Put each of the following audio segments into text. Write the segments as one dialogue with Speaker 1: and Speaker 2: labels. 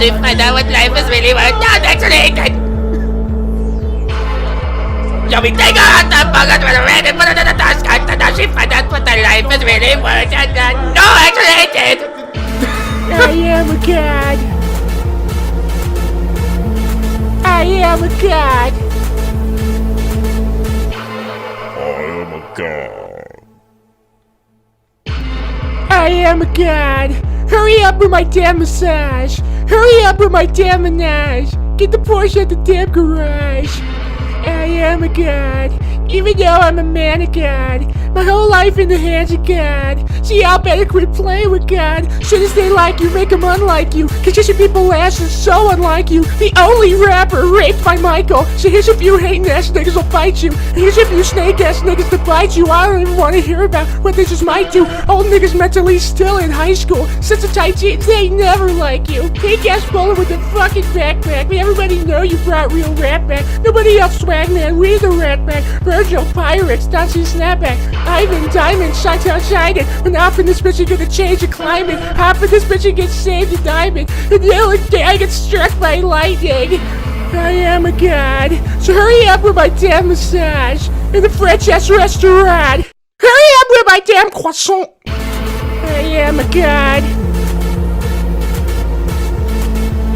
Speaker 1: tashif ka na what life is really worth. Not actually. Yummy-tay ka at ang bagat mo na ready mo na natataas ka at tashif ka na what the life is really worth. No, actually.
Speaker 2: I am a god. I am a god. I am a god. Hurry up with my damn massage. Hurry up with my damn menage. Get the Porsche at the damn garage. I am a god. Even though I'm a man of God. My whole life in the hands of God. See, y'all better quit playing with God. Soon as they like you, make them unlike you. Cause just your people ass is so unlike you. The only rapper raped by Michael. So here's a few hating ass niggas will fight you. Here's a few snake ass niggas to bite you. I don't even want to hear about what they just might do. Old niggas mentally still in high school. Such a tight jeans, they never like you. Pink ass bowler with the fucking backpack. But everybody know you brought real rap back. Nobody else swag, man. We the rat back. Virgil, Pirates, Nazi Snapback. Ivan, Diamond, Chi-Town, Shining. When I hop in this bitch, you gonna change the climate. Hop in this bitch, you get saved a diamond. And the other day, I get struck by lightning. I am a god. So hurry up with my damn massage. In the French-ass restaurant. Hurry up with my damn croissant. I am a god.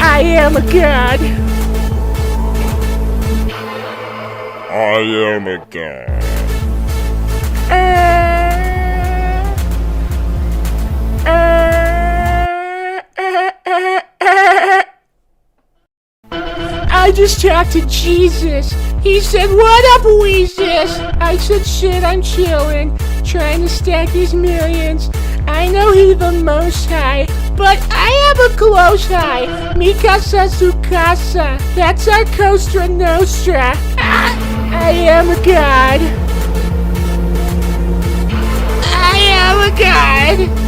Speaker 2: I am a god.
Speaker 3: I am a god.
Speaker 2: I just talked to Jesus. He said, what up, Weezus? I said, shit, I'm chillin', trying to stack these millions. I know he the most high, but I have a close high. Mi casa su casa. That's our Costa Nostra. I am a god. I am a god.